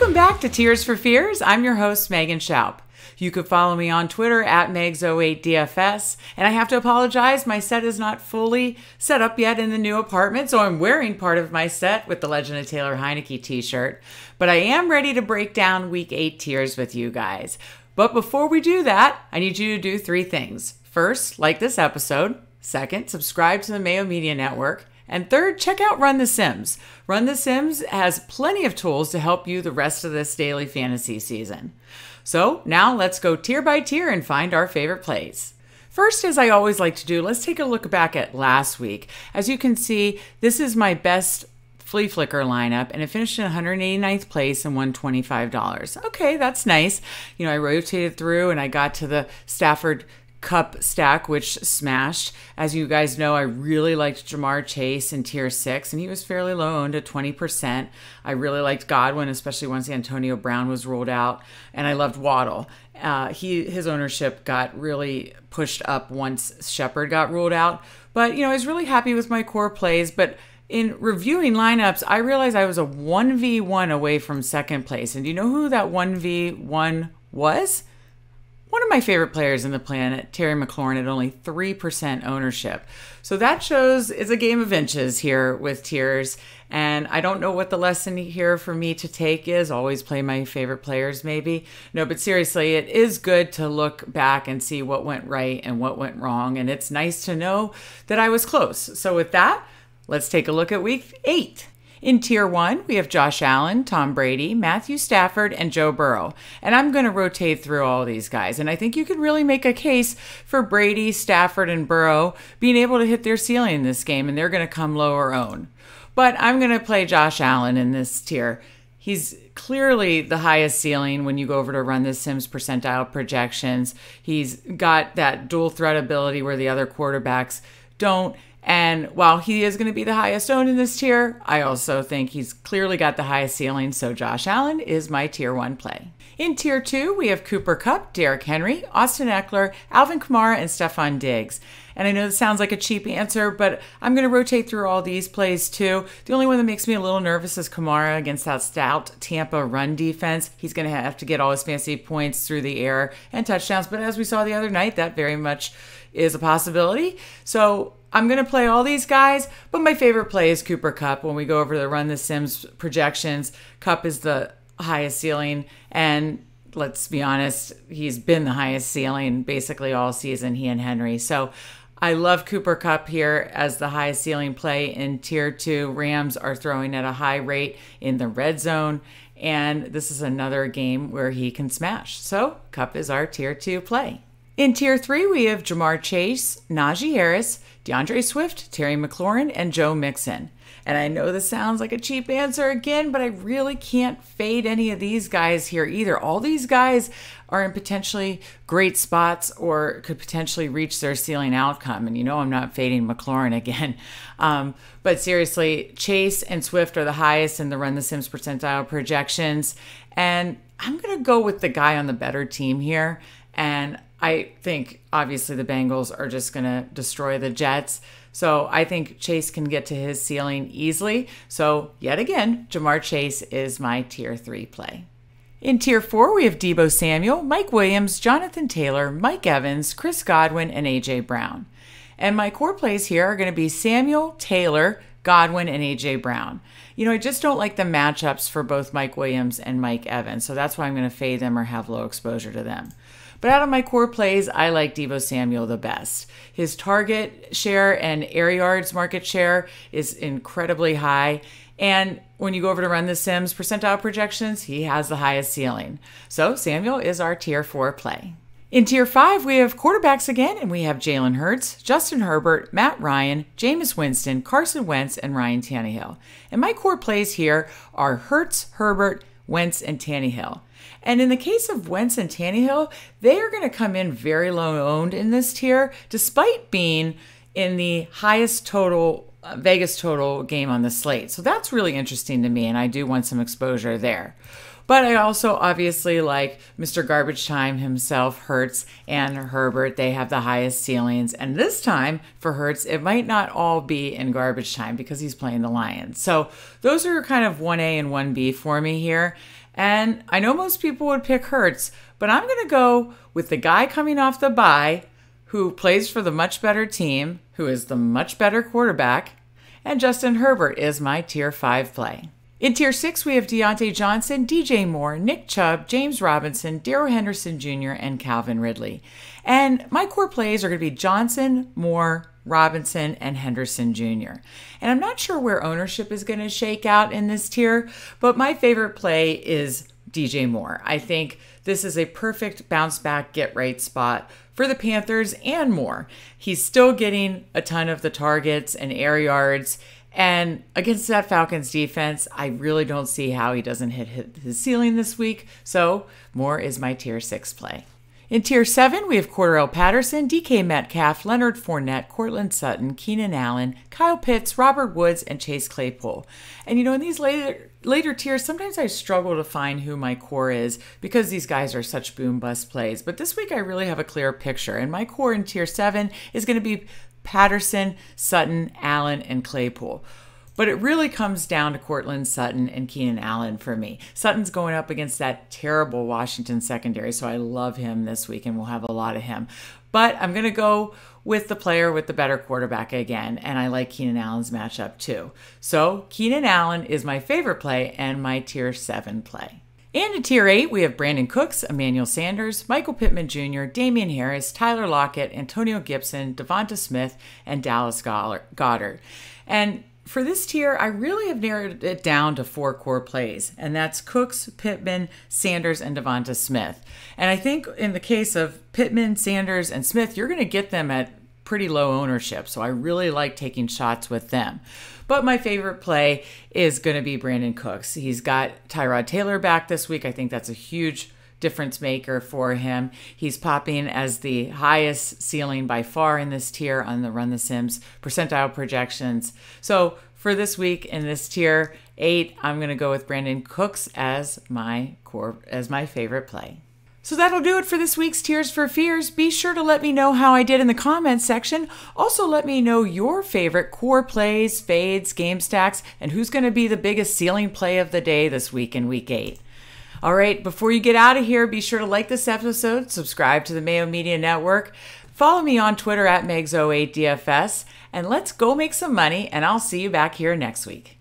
Welcome back to Tears for Fears. I'm your host, Megan Shoup. You can follow me on Twitter at Megs08DFS. And I have to apologize, my set is not fully set up yet in the new apartment, so I'm wearing part of my set with the Legend of Taylor Heineke t-shirt. But I am ready to break down Week 8 tiers with you guys. But before we do that, I need you to do 3 things. First, like this episode. Second, subscribe to the Mayo Media Network. And third, check out Run the Sims. Run the Sims has plenty of tools to help you the rest of this daily fantasy season. So now let's go tier by tier and find our favorite plays. First, as I always like to do, let's take a look back at last week. As you can see, this is my best flea flicker lineup, and it finished in 189th place and won $25. Okay, that's nice. You know, I rotated through and I got to the Stafford Cup stack, which smashed. As you guys know, I really liked Jamar Chase in tier 6, and he was fairly low owned at 20%. I really liked Godwin, especially once Antonio Brown was ruled out, and I loved Waddle. His ownership got really pushed up once Shepard got ruled out. But, you know, I was really happy with my core plays, but in reviewing lineups, I realized I was a 1v1 away from second place. And do you know who that 1v1 was? One of my favorite players in the planet, Terry McLaurin, at only 3% ownership. So that shows it's a game of inches here with tiers. And I don't know what the lesson here for me to take is. Always play my favorite players, maybe. No, but seriously, it is good to look back and see what went right and what went wrong. And it's nice to know that I was close. So with that, let's take a look at Week 8. In Tier 1, we have Josh Allen, Tom Brady, Matthew Stafford, and Joe Burrow. And I'm going to rotate through all these guys. And I think you could really make a case for Brady, Stafford, and Burrow being able to hit their ceiling in this game, and they're going to come lower owned. But I'm going to play Josh Allen in this tier. He's clearly the highest ceiling when you go over to Run the Sims percentile projections. He's got that dual threat ability where the other quarterbacks don't. And while he is going to be the highest owned in this tier, I also think he's clearly got the highest ceiling, so Josh Allen is my Tier 1 play. In Tier 2, we have Cooper Kupp, Derrick Henry, Austin Eckler, Alvin Kamara, and Stephon Diggs. And I know this sounds like a cheap answer, but I'm going to rotate through all these plays too. The only one that makes me a little nervous is Kamara against that stout Tampa run defense. He's going to have to get all his fantasy points through the air and touchdowns, but as we saw the other night, that very much is a possibility. So I'm going to play all these guys, but my favorite play is Cooper Kupp. When we go over to Run the Sims projections, Kupp is the highest ceiling, and let's be honest, he's been the highest ceiling basically all season, he and Henry. So I love Cooper Kupp here as the highest ceiling play in Tier 2. Rams are throwing at a high rate in the red zone, and this is another game where he can smash. So Kupp is our Tier 2 play. In Tier 3, we have Jamar Chase, Najee Harris, DeAndre Swift, Terry McLaurin, and Joe Mixon. And I know this sounds like a cheap answer again, but I really can't fade any of these guys here either. All these guys are in potentially great spots or could potentially reach their ceiling outcome. And you know I'm not fading McLaurin again. But seriously, Chase and Swift are the highest in the Run the Sims percentile projections. And I'm going to go with the guy on the better team here. And I think, obviously, the Bengals are just going to destroy the Jets. So I think Chase can get to his ceiling easily. So yet again, Jamar Chase is my Tier 3 play. In Tier 4, we have Deebo Samuel, Mike Williams, Jonathan Taylor, Mike Evans, Chris Godwin, and A.J. Brown. And my core plays here are going to be Samuel, Taylor, Godwin, and A.J. Brown. You know, I just don't like the matchups for both Mike Williams and Mike Evans. So that's why I'm going to fade them or have low exposure to them. But out of my core plays, I like Deebo Samuel the best. His target share and air yards market share is incredibly high. And when you go over to Run the Sims percentile projections, he has the highest ceiling. So Samuel is our Tier 4 play. In Tier 5, we have quarterbacks again, and we have Jalen Hurts, Justin Herbert, Matt Ryan, Jameis Winston, Carson Wentz, and Ryan Tannehill. And my core plays here are Hurts, Herbert, Wentz, and Tannehill. And in the case of Wentz and Tannehill, they are going to come in very low owned in this tier, despite being in the highest total Vegas total game on the slate. So that's really interesting to me, and I do want some exposure there. But I also obviously like Mr. Garbage Time himself, Hurts and Herbert. They have the highest ceilings. And this time for Hurts, it might not all be in garbage time because he's playing the Lions. So those are kind of 1A and 1B for me here. And I know most people would pick Hurts, but I'm going to go with the guy coming off the bye who plays for the much better team, who is the much better quarterback, and Justin Herbert is my Tier 5 play. In Tier 6, we have Deontay Johnson, DJ Moore, Nick Chubb, James Robinson, Darrell Henderson Jr., and Calvin Ridley. And my core plays are going to be Johnson, Moore, Robinson, and Henderson Jr. And I'm not sure where ownership is going to shake out in this tier, but my favorite play is DJ Moore. I think this is a perfect bounce back, get right spot for the Panthers and more. He's still getting a ton of the targets and air yards. And against that Falcons defense, I really don't see how he doesn't hit his ceiling this week. So Moore is my Tier 6 play. In Tier 7, we have Cordarrelle Patterson, DK Metcalf, Leonard Fournette, Courtland Sutton, Keenan Allen, Kyle Pitts, Robert Woods, and Chase Claypool. And in these later tiers, sometimes I struggle to find who my core is because these guys are such boom-bust plays. But this week I really have a clear picture. And my core in Tier 7 is going to be Patterson, Sutton, Allen, and Claypool. But it really comes down to Courtland Sutton and Keenan Allen for me. Sutton's going up against that terrible Washington secondary, so I love him this week, and we'll have a lot of him. But I'm going to go with the player with the better quarterback again, and I like Keenan Allen's matchup too. So Keenan Allen is my favorite play and my Tier 7 play. And in Tier 8, we have Brandon Cooks, Emmanuel Sanders, Michael Pittman Jr., Damian Harris, Tyler Lockett, Antonio Gibson, Devonta Smith, and Dallas Goedert. And for this tier, I really have narrowed it down to 4 core plays, and that's Cooks, Pittman, Sanders, and Devonta Smith. And I think in the case of Pittman, Sanders, and Smith, you're going to get them at pretty low ownership, so I really like taking shots with them. But my favorite play is going to be Brandon Cooks. He's got Tyrod Taylor back this week. I think that's a huge difference maker for him. He's popping as the highest ceiling by far in this tier on the Run the Sims percentile projections. So for this week in this Tier 8, I'm going to go with Brandon Cooks as my favorite play. So that'll do it for this week's Tears for Fears. Be sure to let me know how I did in the comments section. Also, let me know your favorite core plays, fades, game stacks, and who's going to be the biggest ceiling play of the day this week in Week 8. All right, before you get out of here, be sure to like this episode, subscribe to the Mayo Media Network, follow me on Twitter at Megs08DFS, and let's go make some money, and I'll see you back here next week.